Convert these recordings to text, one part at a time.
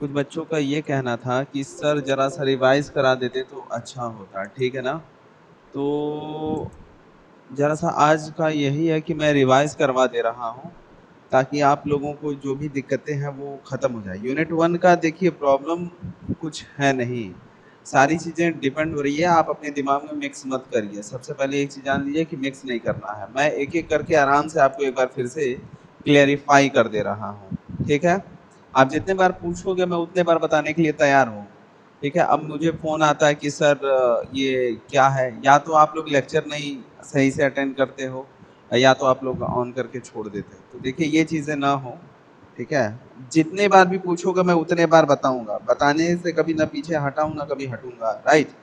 कुछ बच्चों का ये कहना था कि सर जरा सा रिवाइज करा देते तो अच्छा होता, ठीक है ना। तो जरा सा आज का यही है कि मैं रिवाइज करवा दे रहा हूँ ताकि आप लोगों को जो भी दिक्कतें हैं वो खत्म हो जाए। यूनिट वन का देखिए प्रॉब्लम कुछ है नहीं, सारी चीजें डिपेंड हो रही है। आप अपने दिमाग में मिक्स मत करिए। सबसे पहले एक चीज जान लीजिए कि मिक्स नहीं करना है। मैं एक एक करके आराम से आपको एक बार फिर से क्लियरिफाई कर दे रहा हूँ, ठीक है। आप जितने बार पूछोगे मैं उतने बार बताने के लिए तैयार हूँ, ठीक है। अब मुझे फोन आता है कि सर ये क्या है, या तो आप लोग लेक्चर नहीं सही से अटेंड करते हो या तो आप लोग ऑन करके छोड़ देते हो। तो देखिए ये चीजें ना हो, ठीक है। जितने बार भी पूछोगे मैं उतने बार बताऊंगा, बताने से कभी ना पीछे हटाऊं ना कभी हटूंगा, राइट।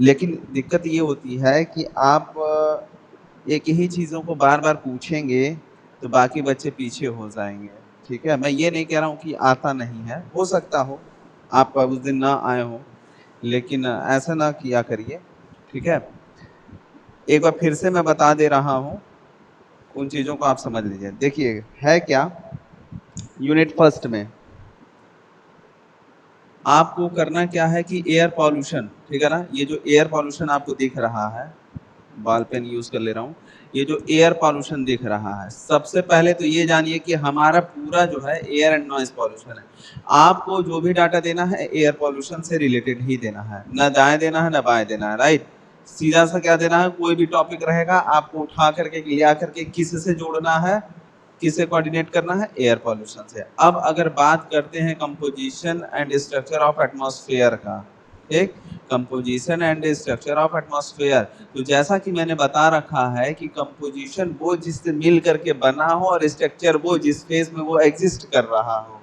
लेकिन दिक्कत ये होती है कि आप एक ही चीजों को बार बार पूछेंगे तो बाकी बच्चे पीछे हो जाएंगे, ठीक है। मैं ये नहीं कह रहा हूँ कि आता नहीं है, हो सकता हो आप उस दिन ना आए हो, लेकिन ऐसा ना किया करिए, ठीक है। एक बार फिर से मैं बता दे रहा हूँ, उन चीजों को आप समझ लीजिए। देखिए है क्या, यूनिट फर्स्ट में आपको करना क्या है कि एयर पॉल्यूशन, ठीक है ना। ये जो एयर पॉल्यूशन आपको दिख रहा है, बॉल पेन यूज कर ले रहा हूँ, ये जो एयर पॉल्यूशन दिख रहा है, सबसे पहले तो ये जानिए कि हमारा पूरा जो है एयर एंड नॉइज पॉल्यूशन है। आपको जो भी डाटा देना है एयर पॉल्यूशन से रिलेटेड ही देना है, ना दाएं देना है ना बाएं देना है, राइट। सीधा सा क्या देना है, कोई भी टॉपिक रहेगा आपको उठा करके लिया करके किस से जोड़ना है, किसे कोऑर्डिनेट करना है, एयर पॉल्यूशन से। अब अगर बात करते हैं composition and structure of atmosphere का, ठीक, composition and structure of atmosphere. तो जैसा कि मैंने बता रखा है कि कंपोजिशन वो जिससे मिल करके बना हो और स्ट्रक्चर वो जिस फेज में वो एग्जिस्ट कर रहा हो,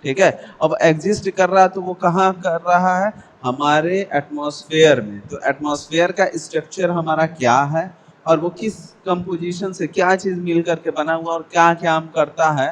ठीक है। अब एग्जिस्ट कर रहा है तो वो कहाँ कर रहा है, हमारे एटमॉस्फेयर में। तो एटमॉस्फेयर का स्ट्रक्चर हमारा क्या है और वो किस कंपोजिशन से क्या चीज मिल करके बना हुआ और क्या क्या करता है,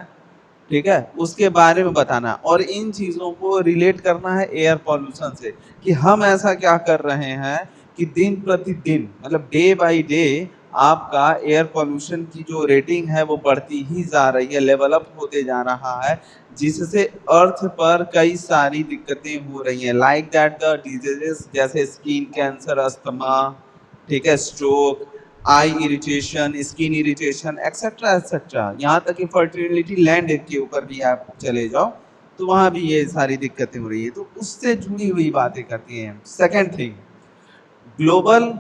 ठीक है, उसके बारे में बताना। और इन चीजों को रिलेट करना है एयर पॉल्यूशन से कि हम ऐसा क्या कर रहे हैं कि दिन प्रतिदिन मतलब डे बाय डे आपका एयर पॉल्यूशन की जो रेटिंग है वो बढ़ती ही जा रही है, लेवल अप होते जा रहा है, जिससे अर्थ पर कई सारी दिक्कतें हो रही हैं, लाइक दैट द डिजीजेस जैसे स्किन कैंसर, अस्थमा, ठीक है, stroke, eye irritation, skin irritation, etcetera etcetera. यहाँ तक कि फर्टिलिटी लैंड के ऊपर भी आप चले जाओ तो वहां भी ये सारी दिक्कतें हो रही है। तो उससे जुड़ी हुई बातें करती हैं। सेकंड थिंग, ग्लोबल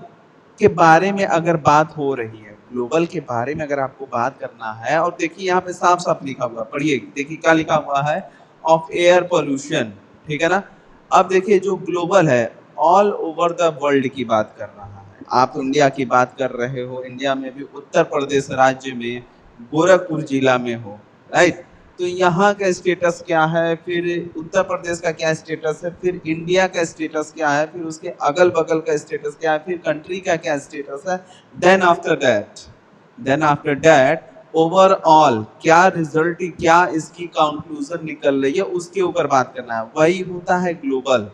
के बारे में अगर बात हो रही है, ग्लोबल के बारे में अगर आपको बात करना है, और देखिए यहाँ पे साफ साफ लिखा हुआ, पढ़िए, देखिए क्या लिखा हुआ है, ऑफ एयर पोल्यूशन, ठीक है ना। अब देखिए जो ग्लोबल है, ऑल ओवर द वर्ल्ड की बात कर रहा है। आप इंडिया की बात कर रहे हो, इंडिया में भी उत्तर प्रदेश राज्य में गोरखपुर जिला में हो, राइट। तो यहाँ का स्टेटस क्या है, फिर उत्तर प्रदेश का क्या स्टेटस है, फिर इंडिया का स्टेटस क्या है, फिर उसके अगल बगल का स्टेटस क्या है, फिर कंट्री का क्या स्टेटस है। देन आफ्टर दैट ओवरऑल क्या रिजल्ट, क्या इसकी कंक्लूजन निकल रही है, उसके ऊपर बात करना है। वही होता है ग्लोबल,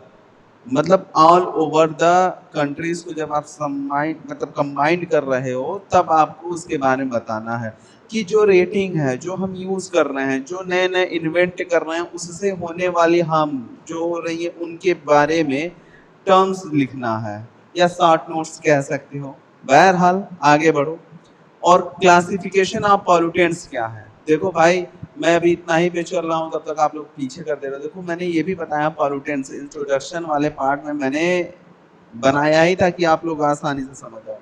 मतलब ऑल ओवर द कंट्रीज को जब आप सम्माइन मतलब कंबाइंड कर रहे हो तब आपको उसके बारे में बताना है कि जो रेटिंग है, जो हम यूज कर रहे हैं, जो नए नए इन्वेंट कर रहे हैं, उससे होने वाली हार्म जो हो रही है उनके बारे में टर्म्स लिखना है, या शॉर्ट नोट्स कह सकते हो। बहरहाल आगे बढ़ो। और क्लासिफिकेशन ऑफ पॉल्यूटेंट्स क्या है, देखो भाई, मैं अभी इतना ही पे चल रहा हूँ तब तक आप लोग पीछे कर दे रहे हो। देखो मैंने ये भी बताया पॉल्यूटेंट्स, इंट्रोडक्शन वाले पार्ट में मैंने बनाया ही था कि आप लोग आसानी से समझ जाओ।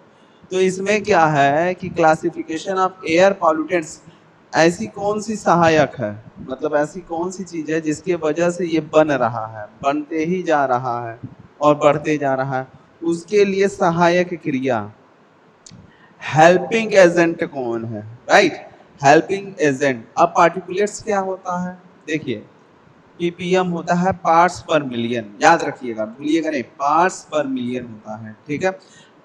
तो इसमें क्या है कि क्लासिफिकेशन ऑफ एयर पॉल्यूटेंट्स, ऐसी कौन सी सहायक है, मतलब ऐसी कौन सी चीज है जिसके वजह से ये बन रहा है, बनते ही जा रहा है और बढ़ते जा रहा है, उसके लिए सहायक क्रिया, हेल्पिंग एजेंट कौन है, राइट। Helping agent. अब पार्टिकुलेट्स क्या होता है, देखिए पीपीएम होता है पार्ट्स पर मिलियन, याद रखिएगा, भूलिएगा नहीं, पार्ट्स पर मिलियन होता है, ठीक है।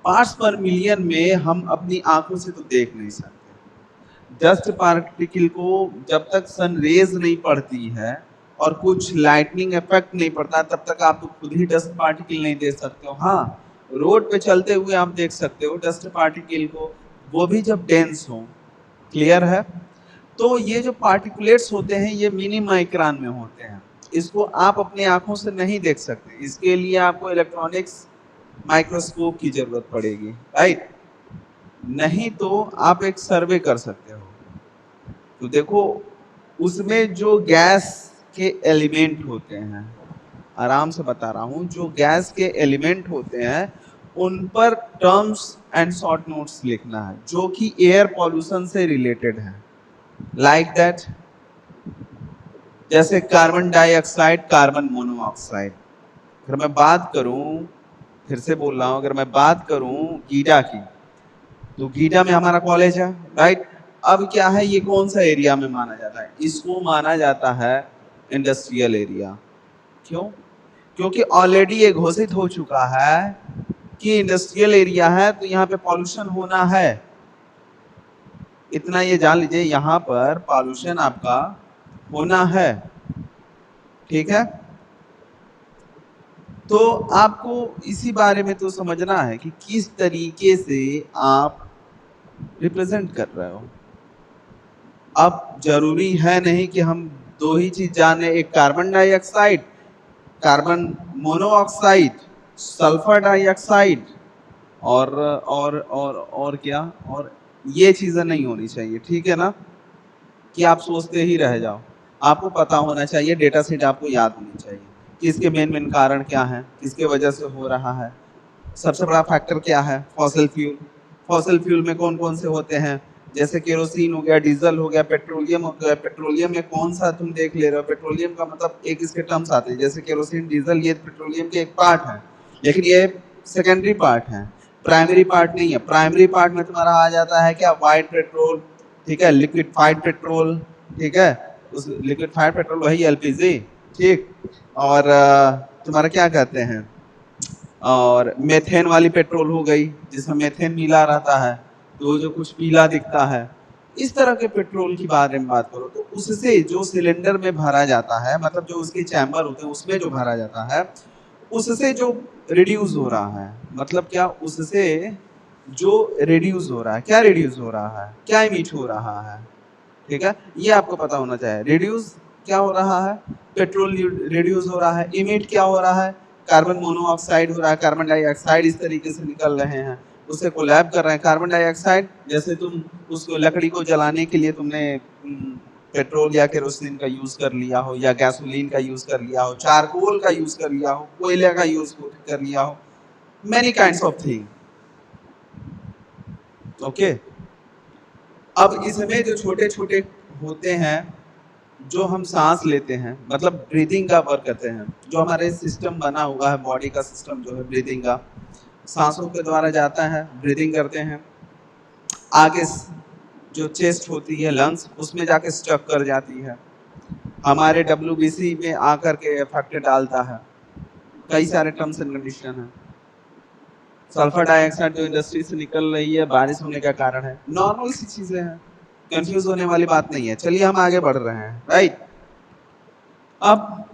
पार्ट्स पर मिलियन में हम अपनी आंखों से तो देख नहीं सकते। डस्ट पार्टिकल को जब तक सन रेज नहीं पड़ती है और कुछ लाइटनिंग इफेक्ट नहीं पड़ता तब तक आप तो खुद ही डस्ट पार्टिकल नहीं देख सकते हो। हाँ, रोड पे चलते हुए आप देख सकते हो डस्ट पार्टिकल को, वो भी जब डेंस हो, क्लियर है। तो ये जो पार्टिकुलेट्स होते हैं ये मिनी माइक्रोन में होते हैं। इसको आप अपनी आंखों से नहीं देख सकते, इसके लिए आपको इलेक्ट्रॉनिक्स माइक्रोस्कोप की जरूरत पड़ेगी, राइट। नहीं तो आप एक सर्वे कर सकते हो। तो देखो उसमें जो गैस के एलिमेंट होते हैं, आराम से बता रहा हूं, जो गैस के एलिमेंट होते हैं उन पर टर्म्स एंड शॉर्ट नोट्स लिखना है जो कि एयर पॉल्यूशन से रिलेटेड है। लाइक दैट, जैसे कार्बन डाइऑक्साइड, कार्बन मोनोऑक्साइड। अगर मैं बात करूं, फिर से बोल रहा हूं, अगर मैं बात करूं गीडा की, तो गीडा में हमारा कॉलेज है, राइट। अब क्या है, ये कौन सा एरिया में माना जाता है? इसको माना जाता है इंडस्ट्रियल एरिया। क्यों? क्योंकि ऑलरेडी ये घोषित हो चुका है कि इंडस्ट्रियल एरिया है तो यहाँ पे पॉल्यूशन होना है। इतना ये जान लीजिए, यहाँ पर पॉल्यूशन आपका होना है, ठीक है। तो आपको इसी बारे में तो समझना है कि किस तरीके से आप रिप्रेजेंट कर रहे हो। अब जरूरी है नहीं कि हम दो ही चीज जाने, एक carbon dioxide, carbon monoxide, sulphur dioxide और क्या, और ये चीजें नहीं होनी चाहिए, ठीक है ना, कि आप सोचते ही रह जाओ। आपको पता होना चाहिए, डेटा सेट आपको याद होनी चाहिए कि इसके मेन मेन कारण क्या हैं, किसके वजह से हो रहा है। सबसे बड़ा फैक्टर क्या है? Fossil fuel. फॉसिल फ्यूल में कौन कौन से होते हैं? जैसे केरोसिन हो गया, डीजल हो गया, पेट्रोलियम हो गया। पेट्रोलियम में कौन सा तुम देख ले रहे हो? पेट्रोलियम का मतलब एक इसके टर्म्स आते हैं, जैसे केरोसिन, डीजल, ये पेट्रोलियम के एक पार्ट है, लेकिन ये सेकेंडरी पार्ट है, प्राइमरी पार्ट नहीं है। प्राइमरी पार्ट में तुम्हारा आ जाता है क्या? वाइट पेट्रोल, ठीक है, लिक्विफाइड पेट्रोल, ठीक है, उस लिक्विफाइड पेट्रोल वही एलपीजी, ठीक। और तुम्हारा क्या कहते हैं, और मेथेन वाली पेट्रोल हो गई जिसमें मेथेन मिला रहता है, तो जो कुछ पीला दिखता है। इस तरह के पेट्रोल की बारे में बात करो तो उससे जो सिलेंडर में भरा जाता है, मतलब जो उसके चैम्बर होते हैं उसमें जो भरा जाता है, उससे जो रिड्यूस हो रहा है, मतलब क्या, उससे जो रिड्यूस हो रहा है, क्या रिड्यूस हो रहा है, क्या इमिट हो रहा है, ठीक है, ये आपको पता होना चाहिए। रिड्यूस क्या हो रहा है? पेट्रोल रिड्यूस हो रहा है। इमिट क्या हो रहा है? कार्बन मोनोऑक्साइड हो रहा है, कार्बन डाइऑक्साइड इस तरीके से निकल रहे हैं, उससे कोलैब कर रहे हैं। कार्बन डाइऑक्साइड, जैसे तुम उसको लकड़ी को जलाने के लिए तुमने पेट्रोल या केरोसिन का यूज कर लिया हो, या गैसोलीन का यूज कर लिया हो, चारकोल का यूज कर लिया हो, कोयले का यूज कर लिया हो, many kinds of thing, okay. अब इसमें जो छोटे छोटे होते हैं, जो हम सांस लेते हैं, मतलब ब्रीदिंग का वर्क करते हैं, जो हमारे सिस्टम बना हुआ है, बॉडी का सिस्टम जो है ब्रीदिंग का, सांसों के द्वारा जाता है, ब्रीदिंग करते हैं, आगे जो चेस्ट होती है, लंग्स, उसमें जाके स्टक कर जाती है, हमारे डब्ल्यूबीसी में आकर के इफेक्ट डालता है। कई सारे टर्म्स एंड कंडीशन है। सल्फर डाइऑक्साइड जो इंडस्ट्री से निकल रही है, बारिश होने का कारण है, नॉर्मल सी चीजें हैं, कंफ्यूज होने वाली बात नहीं है। चलिए हम आगे बढ़ रहे हैं, राइट। अब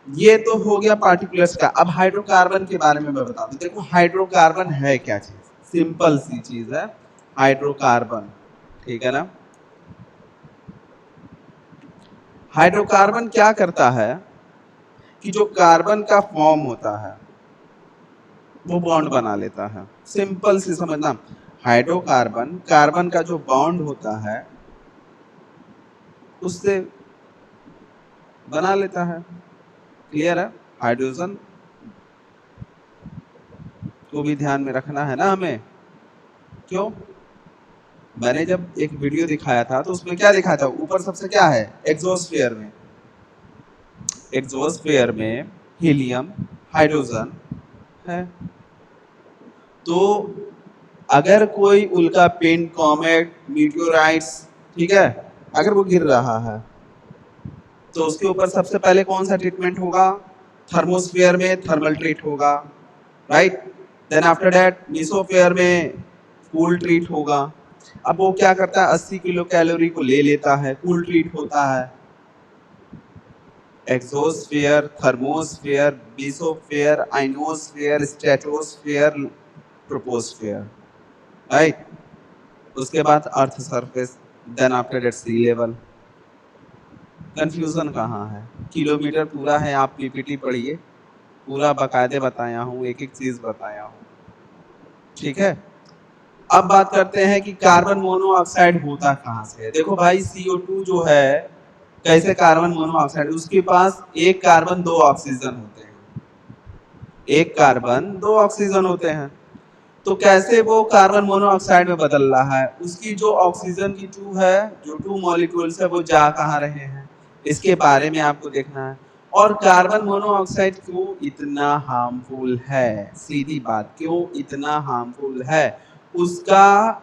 ये तो हो गया पार्टिकुलर्स का। अब हाइड्रोकार्बन के बारे में मैं बता दूं। देखो हाइड्रोकार्बन है क्या चीज? सिंपल सी चीज है हाइड्रोकार्बन, ठीक है ना। हाइड्रोकार्बन क्या करता है कि जो कार्बन का फॉर्म होता है वो बॉन्ड बना लेता है। सिंपल सी समझना, हाइड्रोकार्बन कार्बन का जो बॉन्ड होता है उससे बना लेता है। क्लियर है? हाइड्रोजन को भी ध्यान में रखना है ना हमें। क्यों? मैंने जब एक वीडियो दिखाया था तो उसमें क्या दिखाया था? ऊपर सबसे क्या है? एग्जोस्फेयर में, एग्जोस्फेयर में हीलियम, हाइड्रोजन है। तो अगर कोई उल्का पिंड, कॉमेट, मीटियोराइट्स, ठीक है, अगर वो गिर रहा है तो उसके ऊपर सबसे पहले कौन सा ट्रीटमेंट होगा? थर्मोस्फेयर में थर्मल ट्रीट होगा, right. Then after that mesosphere में कूल ट्रीट होगा। अब वो क्या करता है? 80 किलो कैलोरी को ले लेता है, कूल ट्रीट होता है। Exosphere, thermosphere, mesosphere, ionosphere, stratosphere, troposphere, right. उसके बाद earth surface, then after that sea level. Confusion कहाँ है? किलोमीटर पूरा है, आप पीपीटी पढ़िए, पूरा बकायदे बताया हूँ, एक एक चीज बताया हूँ, ठीक है। अब बात करते हैं कि कार्बन मोनोऑक्साइड होता कहाँ से है। देखो भाई CO2 जो है, कैसे कार्बन मोनोऑक्साइड, उसके पास एक कार्बन दो ऑक्सीजन होते हैं, एक कार्बन दो ऑक्सीजन होते हैं। तो कैसे वो कार्बन मोनोऑक्साइड में बदल रहा है, उसकी जो ऑक्सीजन की टू है, जो टू मॉलिक्यूल्स है, वो जा कहाँ रहे हैं, इसके बारे में आपको देखना है। और कार्बन मोनोऑक्साइड क्यों इतना हार्मफुल है, सीधी बात, क्यों इतना हार्मफुल है, उसका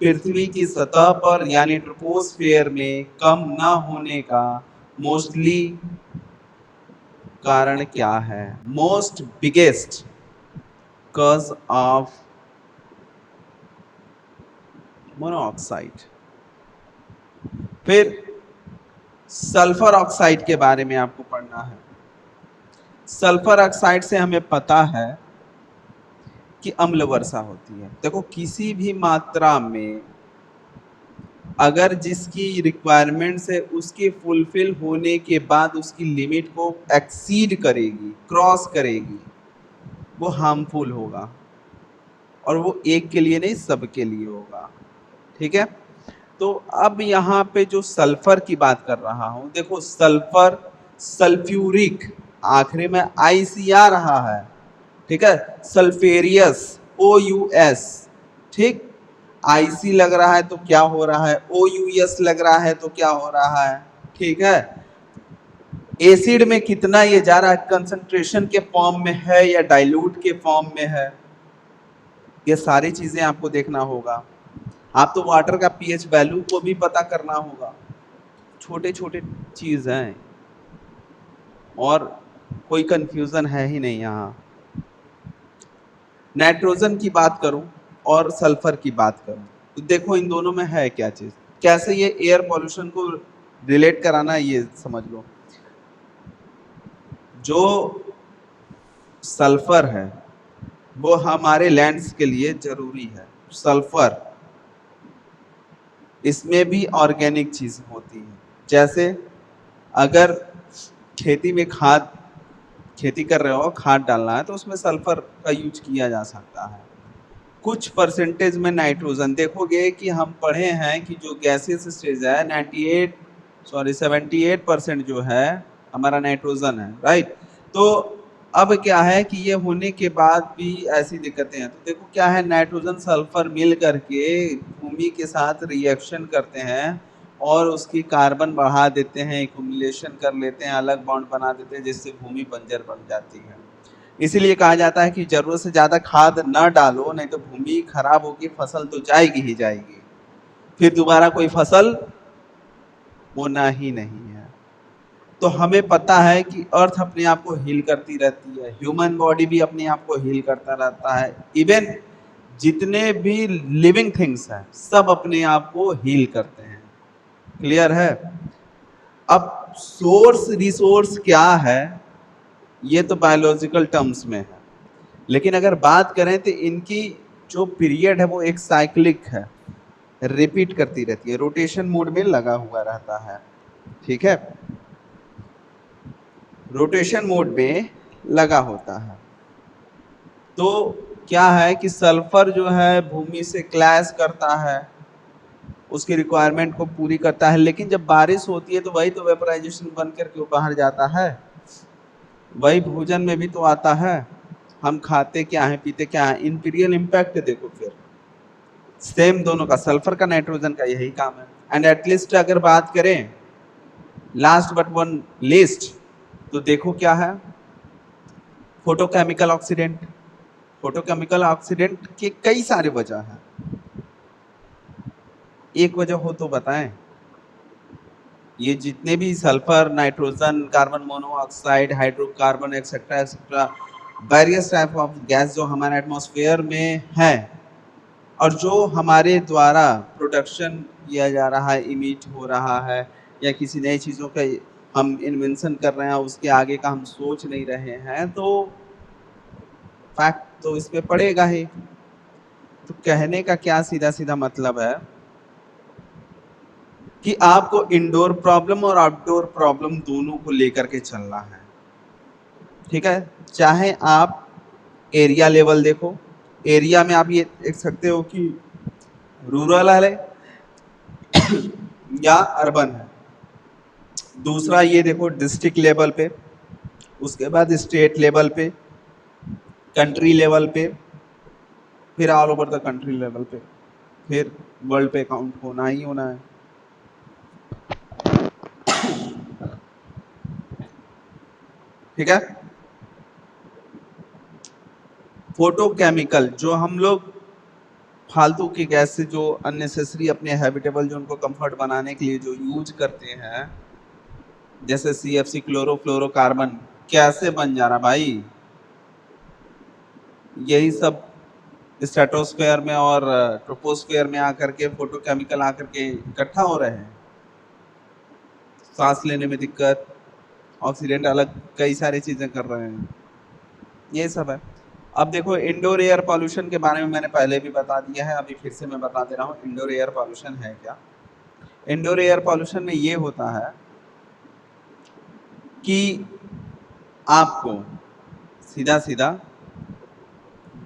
पृथ्वी की सतह पर यानी ट्रोपोस्फियर में कम ना होने का मोस्टली कारण क्या है, most biggest cause of monoxide. फिर सल्फर ऑक्साइड के बारे में आपको पढ़ना है। सल्फर ऑक्साइड से हमें पता है कि अम्ल वर्षा होती है। देखो किसी भी मात्रा में अगर जिसकी रिक्वायरमेंट है उसके फुलफिल होने के बाद उसकी लिमिट को एक्सीड करेगी, क्रॉस करेगी, वो हार्मफुल होगा, और वो एक के लिए नहीं सबके लिए होगा, ठीक है। तो अब यहाँ पे जो सल्फर की बात कर रहा हूं, देखो सल्फर सल्फ्यूरिक, आखिरी में IC आ रहा है, ठीक है, सल्फेरियस OUS, ठीक, IC लग रहा है तो क्या हो रहा है, OUS लग रहा है तो क्या हो रहा है, ठीक है। एसिड में कितना ये जा रहा है, कंसंट्रेशन के फॉर्म में है या डाइल्यूट के फॉर्म में है, ये सारी चीजें आपको देखना होगा। आप तो वाटर का पीएच वैल्यू को भी पता करना होगा, छोटे छोटे चीज हैं, और कोई कंफ्यूजन है ही नहीं यहाँ। नाइट्रोजन की बात करूं और सल्फर की बात करूं, तो देखो इन दोनों में है क्या चीज, कैसे ये एयर पॉल्यूशन को रिलेट कराना, ये समझ लो। जो सल्फर है वो हमारे लैंड्स के लिए जरूरी है, सल्फर, इसमें भी ऑर्गेनिक चीज होती है। जैसे अगर खेती में खाद, खेती कर रहे हो, खाद डालना है तो उसमें सल्फर का यूज किया जा सकता है। कुछ परसेंटेज में नाइट्रोजन, देखोगे कि हम पढ़े हैं कि जो गैसियस स्टेज है 78% जो है हमारा नाइट्रोजन है, राइट। तो अब क्या है कि ये होने के बाद भी ऐसी दिक्कतें हैं, तो देखो क्या है, नाइट्रोजन सल्फर मिल करके भूमि के साथ रिएक्शन करते हैं और उसकी कार्बन बढ़ा देते हैं, एक्युमुलेशन कर लेते हैं, अलग बॉन्ड बना देते हैं, जिससे भूमि बंजर बन जाती है। इसीलिए कहा जाता है कि जरूरत से ज्यादा खाद न डालो, नहीं तो भूमि खराब होगी, फसल तो जाएगी ही जाएगी, फिर दोबारा कोई फसल होना ही नहीं है। तो हमें पता है कि अर्थ अपने आप को हील करती रहती है, ह्यूमन बॉडी भी अपने आप को हील करता रहता है, इवन जितने भी लिविंग थिंग्स हैं सब अपने आप को हील करते हैं, क्लियर है। अब सोर्स रिसोर्स क्या है, ये तो बायोलॉजिकल टर्म्स में है, लेकिन अगर बात करें तो इनकी जो पीरियड है वो एक साइक्लिक है, रिपीट करती रहती है, रोटेशन मोड में लगा हुआ रहता है, ठीक है, रोटेशन मोड में लगा होता है। तो क्या है कि सल्फर जो है भूमि से क्लैश करता है, उसकी रिक्वायरमेंट को पूरी करता है, लेकिन जब बारिश होती है तो वही तो वेपराइजेशन बन करके बाहर जाता है, वही भोजन में भी तो आता है, हम खाते क्या है, पीते क्या है, इंपीरियल इम्पैक्ट देखो फिर सेम दोनों का, सल्फर का नाइट्रोजन का यही काम है। एंड एटलीस्ट अगर बात करें लास्ट बट वन लिस्ट, तो देखो क्या है, फोटोकेमिकल ऑक्सीडेंट। फोटोकेमिकल ऑक्सीडेंट के कई सारे वजह हैं, एक वजह हो तो बताएं। ये जितने भी sulphur, nitrogen, carbon monoxide, hydrocarbon etcetera etcetera, various type of gas जो हमारे एटमॉस्फेयर में है और जो हमारे द्वारा प्रोडक्शन किया जा रहा है, इमिट हो रहा है, या किसी नई चीज़ों का हम इन्वेंशन कर रहे हैं, उसके आगे का हम सोच नहीं रहे हैं, तो फैक्ट तो इस पे पड़ेगा ही। तो कहने का क्या सीधा सीधा मतलब है कि आपको इंडोर प्रॉब्लम और आउटडोर प्रॉब्लम दोनों को लेकर के चलना है। ठीक है, चाहे आप एरिया लेवल देखो, एरिया में आप ये देख सकते हो कि रूरल है या अर्बन है। दूसरा ये देखो डिस्ट्रिक्ट लेवल पे, उसके बाद स्टेट लेवल पे, कंट्री लेवल पे, फिर all over the country level पे, फिर वर्ल्ड पे काउंट होना ही होना है। ठीक है, फोटोकेमिकल जो हम लोग फालतू की गैस से जो अननेसेसरी अपने हैबिटेबल जोन को कंफर्ट बनाने के लिए जो यूज करते हैं, जैसे CFC क्लोरोफ्लोरोकार्बन कैसे बन जा रहा भाई, यही सब स्ट्रेटोस्फेयर में और ट्रोपोस्फेयर में आकर के फोटोकेमिकल आकर के इकट्ठा हो रहे हैं, सांस लेने में दिक्कत, ऑक्सीडेंट अलग, कई सारी चीजें कर रहे हैं, ये सब है। अब देखो इंडोर एयर पॉल्यूशन के बारे में मैंने पहले भी बता दिया है, अभी फिर से मैं बता दे रहा हूँ इंडोर एयर पॉल्यूशन है क्या। इंडोर एयर पॉल्यूशन में ये होता है कि आपको सीधा सीधा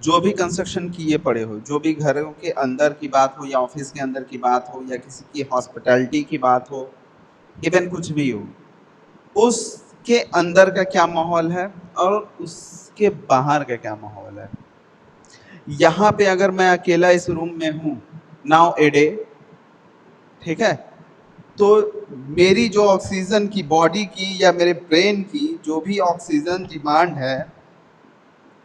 जो भी कंस्ट्रक्शन किए पड़े हो, जो भी घरों के अंदर की बात हो या ऑफिस के अंदर की बात हो या किसी की हॉस्पिटैलिटी की बात हो, इवन कुछ भी हो, उसके अंदर का क्या माहौल है और उसके बाहर का क्या माहौल है। यहाँ पे अगर मैं अकेला इस रूम में हूँ नाउ ए डे, ठीक है, तो मेरी जो ऑक्सीजन की बॉडी की या मेरे ब्रेन की जो भी ऑक्सीजन डिमांड है,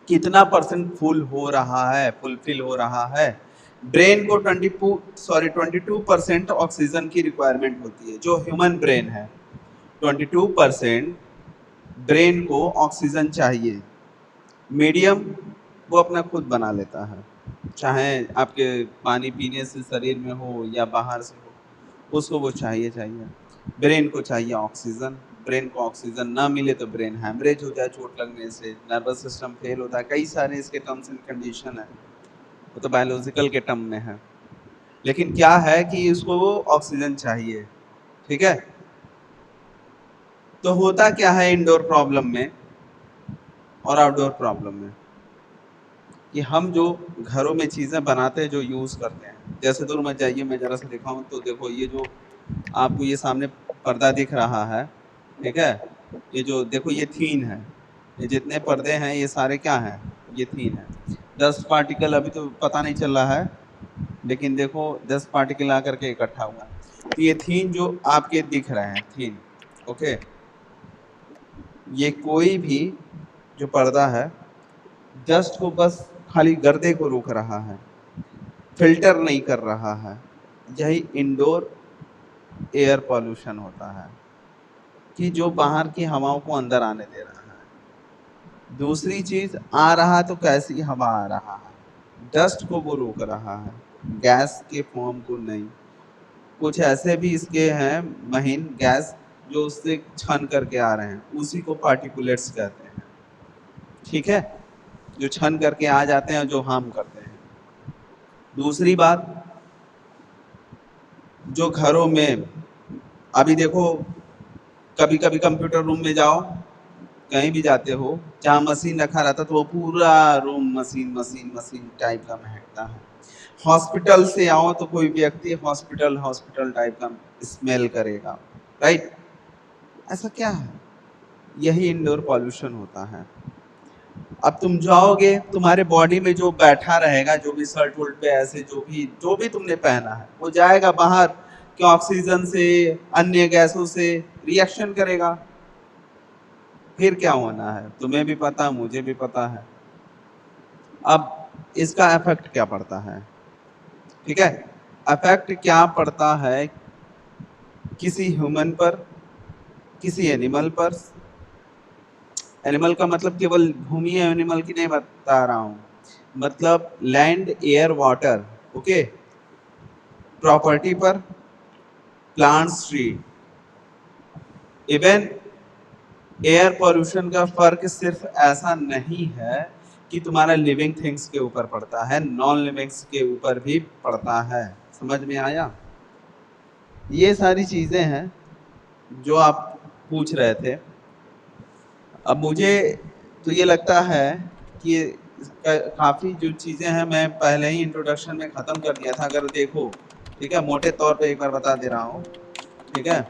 कितना परसेंट फुल हो रहा है, फुलफिल हो रहा है। ब्रेन को 22% ऑक्सीजन की रिक्वायरमेंट होती है, जो ह्यूमन ब्रेन है 22% ब्रेन को ऑक्सीजन चाहिए। मीडियम वो अपना खुद बना लेता है, चाहे आपके पानी पीने से शरीर में हो या बाहर से हो, उसको वो चाहिए चाहिए। ब्रेन को चाहिए ऑक्सीजन, ब्रेन को ऑक्सीजन ना मिले तो ब्रेन हैमरेज हो जाए चोट लगने से, नर्वस सिस्टम फेल होता है, कई सारे इसके टर्म्स एंड कंडीशन है, वो तो बायोलॉजिकल के टर्म में है। लेकिन क्या है कि इसको ऑक्सीजन चाहिए। ठीक है, तो होता क्या है इंडोर प्रॉब्लम में और आउटडोर प्रॉब्लम में, कि हम जो घरों में चीजें बनाते हैं, जो यूज करते हैं, जैसे दूर मत जाइए, मैं जरा सा दिखाऊं तो देखो, ये जो आपको ये सामने पर्दा दिख रहा है, ठीक है, ये जो देखो ये थीन है, ये जितने पर्दे हैं ये सारे क्या हैं, ये थीन है। डस्ट पार्टिकल अभी तो पता नहीं चल रहा है, लेकिन देखो डस्ट पार्टिकल आकर के इकट्ठा हुआ, तो ये थीन जो आपके दिख रहे हैं थीन, ओके, ये कोई भी जो पर्दा है डस्ट को बस खाली गर्दे को रोक रहा है, फिल्टर नहीं कर रहा है। यही इंडोर एयर पॉल्यूशन होता है, कि जो बाहर की हवाओं को अंदर आने दे रहा है। दूसरी चीज, आ रहा तो कैसी हवा आ रहा है, डस्ट को वो रोक रहा है, गैस के फॉर्म को नहीं। कुछ ऐसे भी इसके हैं महीन गैस जो उससे छन करके आ रहे हैं, उसी को पार्टिकुलेट्स कहते हैं। ठीक है, जो छन करके आ जाते हैं, जो हार्म करते हैं। दूसरी बात, जो घरों में अभी देखो, कभी कभी कंप्यूटर रूम में जाओ, कहीं भी जाते हो, जहाँ मशीन रखा रहता तो वो पूरा room machine machine machine type का महकता है। हॉस्पिटल से आओ तो कोई व्यक्ति हॉस्पिटल हॉस्पिटल टाइप का स्मेल करेगा, राइट। ऐसा क्या है, यही इंडोर पॉल्यूशन होता है। अब तुम जाओगे, तुम्हारे बॉडी में जो बैठा रहेगा, जो भी शर्ट वुल्ट पे ऐसे जो भी तुमने पहना है, वो जाएगा बाहर कि ऑक्सीजन से, अन्य गैसों से रिएक्शन करेगा, फिर क्या होना है तुम्हें भी पता, मुझे भी पता है। अब इसका इफेक्ट क्या पड़ता है, ठीक है, इफेक्ट क्या पड़ता है किसी ह्यूमन पर, किसी एनिमल पर। एनिमल का मतलब केवल भूमि एनिमल की नहीं बता रहा हूं, मतलब land air water, okay, property पर, plants tree. Even air pollution का फर्क सिर्फ ऐसा नहीं है कि तुम्हारा लिविंग थिंग्स के ऊपर पड़ता है, नॉन लिविंग्स के ऊपर भी पड़ता है। समझ में आया। ये सारी चीजें हैं जो आप पूछ रहे थे। अब मुझे तो ये लगता है कि काफी जो चीजें हैं मैं पहले ही इंट्रोडक्शन में खत्म कर दिया था, अगर देखो, ठीक है, मोटे तौर पे एक बार बता दे रहा हूँ, ठीक है।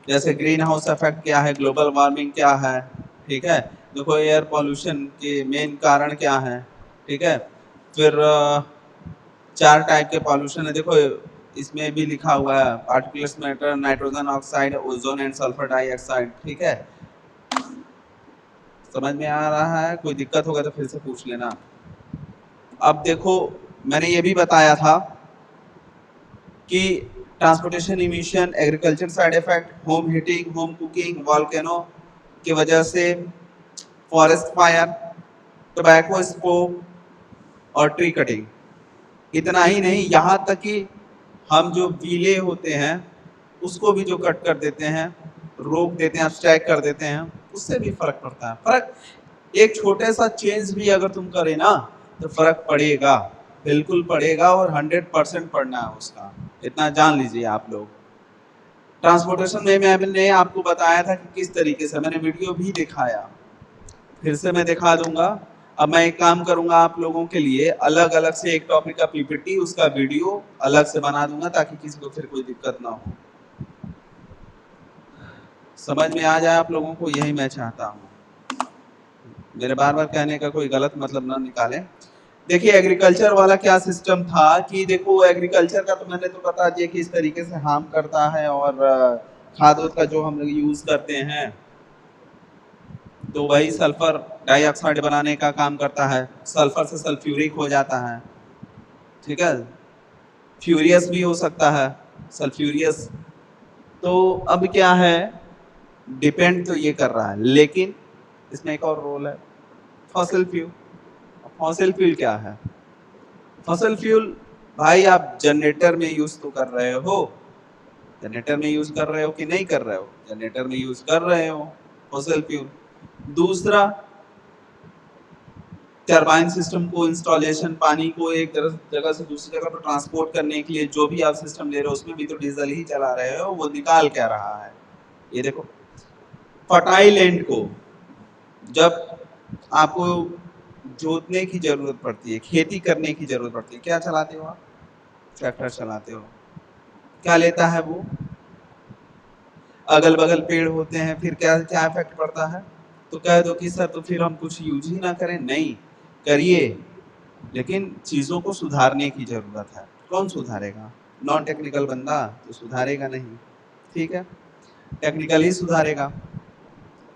जैसे ग्रीन हाउस इफेक्ट क्या है, ग्लोबल वार्मिंग क्या है, ठीक है। देखो एयर पॉल्यूशन के मेन कारण क्या है, ठीक है। फिर 4 टाइप के पॉल्यूशन है, देखो इसमें भी लिखा हुआ है, particulars matter, nitrogen oxide, ozone and sulphur dioxide, ठीक है। समझ में आ रहा है? कोई दिक्कत होगा तो फिर से पूछ लेना। अब देखो मैंने ये भी बताया था कि transportation emission, agriculture side effect, home heating, home cooking, volcano की वजह से, फॉरेस्ट फायर, टोबैको स्मोक और ट्री कटिंग। इतना ही नहीं, यहाँ तक कि हम जो गीले होते हैं उसको भी जो कट कर देते हैं, रोक देते हैं, स्ट्राइक कर देते हैं, उससे भी फर्क पड़ता है। फर्क एक छोटे सा चेंज भी अगर तुम करे ना तो फर्क पड़ेगा, बिल्कुल पड़ेगा, और 100% पड़ना है उसका, इतना जान लीजिए आप लोग। ट्रांसपोर्टेशन में मैंने आपको बताया था कि किस तरीके से, मैंने वीडियो भी दिखाया, फिर से मैं दिखा दूंगा। अब मैं एक काम करूंगा, आप लोगों के लिए अलग अलग से एक टॉपिक का पीपीटी, उसका वीडियो अलग से बना दूंगा ताकि किसी को फिर कोई दिक्कत ना हो, समझ में आ जाए आप लोगों को, यही मैं चाहता हूँ। मेरे बार बार कहने का कोई गलत मतलब ना निकालें। देखिए एग्रीकल्चर वाला क्या सिस्टम था कि देखो एग्रीकल्चर का तो मैंने तो बता दिया कि इस तरीके से हार्म करता है, और खाद का जो हम लोग यूज करते हैं तो वही सल्फर डाइऑक्साइड बनाने का काम करता है, सल्फर से सल्फ्यूरिक हो जाता है, ठीक है, फ्यूरियस भी हो सकता है, सल्फ्यूरियस। तो अब क्या है, डिपेंड तो ये कर रहा है, लेकिन इसमें एक और रोल है, फॉसिल फ्यूल। फॉसिल फ्यूल क्या है? फॉसिल फ्यूल भाई आप जनरेटर में यूज तो कर रहे हो, जनरेटर में यूज कर रहे हो कि नहीं कर रहे हो? जनरेटर में यूज कर रहे हो फॉसिल फ्यूल। दूसरा, टरबाइन सिस्टम को इंस्टॉलेशन, पानी को एक जगह से दूसरी जगह पर ट्रांसपोर्ट करने के लिए जो भी आप सिस्टम ले रहे हो उसमें भी तो डीजल ही चला रहे हो, वो निकाल क्या रहा है? ये देखो, फर्टाइल लैंड को जब आपको जोतने की जरूरत पड़ती है, खेती करने की जरूरत पड़ती है, क्या चलाते हो आप? ट्रैक्टर चलाते हो। क्या लेता है वो? अगल बगल पेड़ होते हैं, फिर क्या क्या इफेक्ट पड़ता है? तो कह दो कि सर तो फिर हम कुछ यूज ही ना करें, नहीं करिए, लेकिन चीजों को सुधारने की जरूरत है। कौन सुधारेगा? नॉन टेक्निकल बंदा तो सुधारेगा नहीं, ठीक है, टेक्निकल ही सुधारेगा।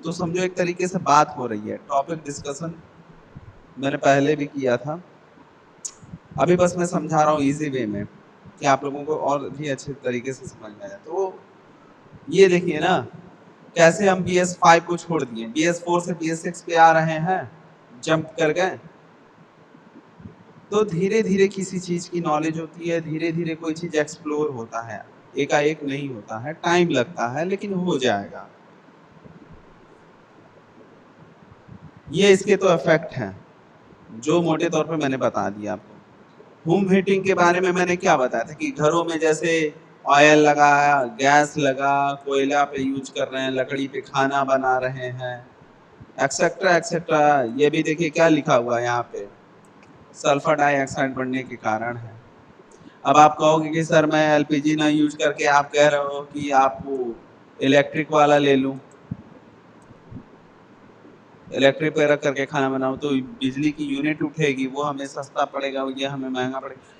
तो समझो एक तरीके से बात हो रही है, टॉपिक डिस्कशन मैंने पहले भी किया था, अभी बस मैं समझा रहा हूँ इजी वे में कि आप लोगों को और भी अच्छे तरीके से समझ में आए। तो ये देखिए ना, कैसे हम BS5 को छोड़ दिए, BS4 से BS6 पे आ रहे हैं, जंप कर गए। तो धीरे धीरे किसी चीज की नॉलेज होती है, धीरे धीरे कोई चीज एक्सप्लोर होता है, एकाएक नहीं होता है, टाइम लगता है, लेकिन हो जाएगा। ये इसके तो इफेक्ट हैं जो मोटे तौर पे मैंने बता दिया आपको। होम हीटिंग के बारे में मैंने क्या बताया था कि घरों में जैसे ऑयल लगा, गैस लगा, कोयला पे यूज कर रहे हैं, लकड़ी पे खाना बना रहे हैं, एक्सेट्रा एक्सेट्रा। ये भी देखिए क्या लिखा हुआ है यहाँ पे, सल्फर डाइऑक्साइड बढ़ने के कारण है। अब आप कहोगे कि सर मैं एलपीजी ना यूज करके, आप कह रहे हो कि आप वो इलेक्ट्रिक वाला ले लूं, इलेक्ट्रिक पे रख करके खाना बनाओ तो बिजली की यूनिट उठेगी, वो हमें सस्ता पड़ेगा, ये हमें महंगा पड़ेगा।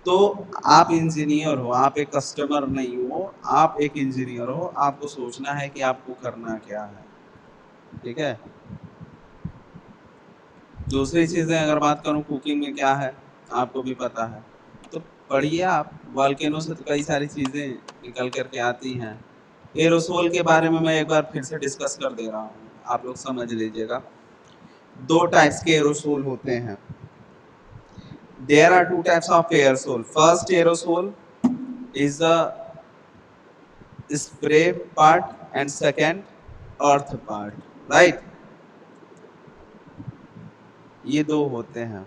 तो आप इंजीनियर हो, आप एक कस्टमर नहीं हो, आप एक इंजीनियर हो, आपको सोचना है कि आपको करना क्या है, ठीक है। दूसरी चीजें अगर बात करूं कुकिंग में क्या है, आपको भी पता है, तो पढ़िए आप, वॉल्केनो से तो कई सारी चीजें निकल करके आती हैं। एरोसोल के बारे में मैं एक बार फिर से डिस्कस कर दे रहा हूँ, आप लोग समझ लीजिएगा। 2 टाइप्स के एरोसोल होते हैं। There are 2 types of aerosol. First aerosol is the spray part and second earth part, right? ये दो होते हैं।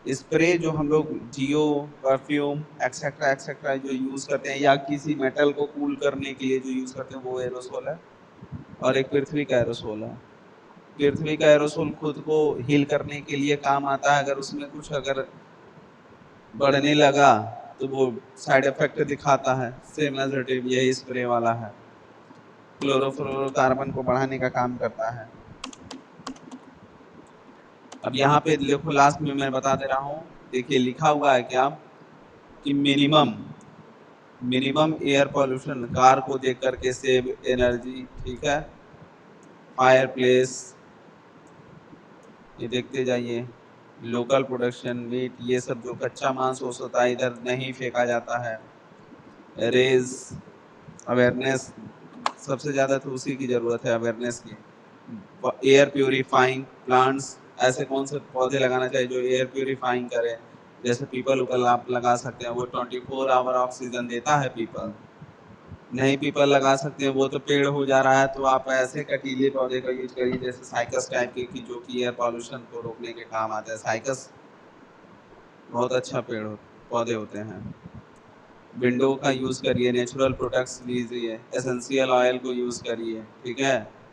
स्प्रे जो हम लोग जियो, परफ्यूम एक्सेट्रा एक्सेट्रा जो यूज करते हैं या किसी मेटल को कूल करने के लिए जो यूज करते हैं वो एरोसोल है। और एक पृथ्वी का एरोसोल है। पृथ्वी का एरोसोल खुद को हील करने के लिए काम आता है। अगर उसमें कुछ अगर बढ़ने लगा तो वो साइड इफेक्ट दिखाता है। सेम एज यही स्प्रे वाला है, क्लोरोफ्लोरोकार्बन को बढ़ाने का काम करता है। अब यहाँ पे देखो लास्ट में मैं बता दे रहा हूँ, देखिए लिखा हुआ है क्या कि minimum minimum air pollution car को देख करके सेव एनर्जी, ठीक है। फायर प्लेस, ये देखते जाइए। लोकल प्रोडक्शन, मीट, ये सब जो कच्चा मांस होता है इधर नहीं फेंका जाता है। रेज अवेयरनेस, सबसे ज्यादा तो उसी की जरूरत है, अवेयरनेस की। एयर प्यूरिफाइंग प्लांट्स, ऐसे कौन से पौधे लगाना चाहिए जो एयर प्यूरिफाइंग करे। जैसे पीपल उपल आप लगा सकते हैं, वो 24 आवर ऑक्सीजन देता है पीपल। नहीं पीपल लगा सकते हैं, वो तो पेड़ हो जा रहा है, तो आप ऐसे कटीले पौधे का यूज करिए जैसे साइकस टाइप के, जो कि एयर पॉल्यूशन को रोकने के काम आते हैं। साइकस बहुत अच्छा पौधे होते हैं। विंडो का यूज करिए, नेचुरल प्रोडक्ट्स लीजिए, एसेंशियल ऑयल को यूज करिए, ठीक है।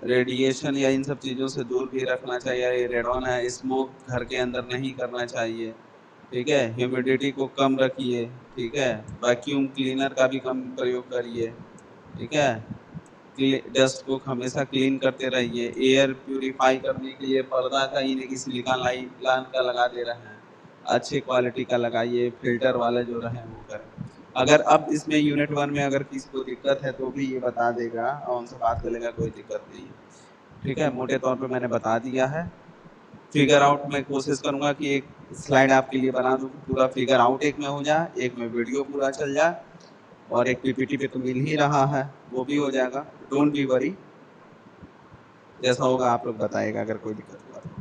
रेडिएशन या इन सब चीजों से दूर भी रखना चाहिए। ये रेडॉन है, स्मोक घर के अंदर नहीं करना चाहिए, ठीक है। ह्यूमिडिटी को कम रखिए, ठीक है। वैक्यूम क्लीनर का भी कम प्रयोग करिए, ठीक है। डस्ट को हमेशा क्लीन करते रहिए। एयर प्यूरिफाई करने के लिए पर्दा का ही नहीं, सिलिकॉन लाइलान का लगा दे रहे हैं, अच्छी क्वालिटी का लगाइए। फिल्टर वाले जो रहे वो करें। अगर अब इसमें यूनिट 1 में अगर किसी को दिक्कत है तो भी ये बता देगा और उनसे बात कर लेगा, कोई दिक्कत नहीं है, ठीक है। मोटे तौर पे मैंने बता दिया है। फिगर आउट मैं कोशिश करूंगा कि एक स्लाइड आपके लिए बना दूं, पूरा फिगर आउट एक में हो जाए, एक में वीडियो पूरा चल जाए, और एक पीपीटी पे तो मिल ही रहा है, वो भी हो जाएगा। डोंट बी वरी, जैसा होगा आप लोग बताएगा अगर कोई दिक्कत हुआ तो।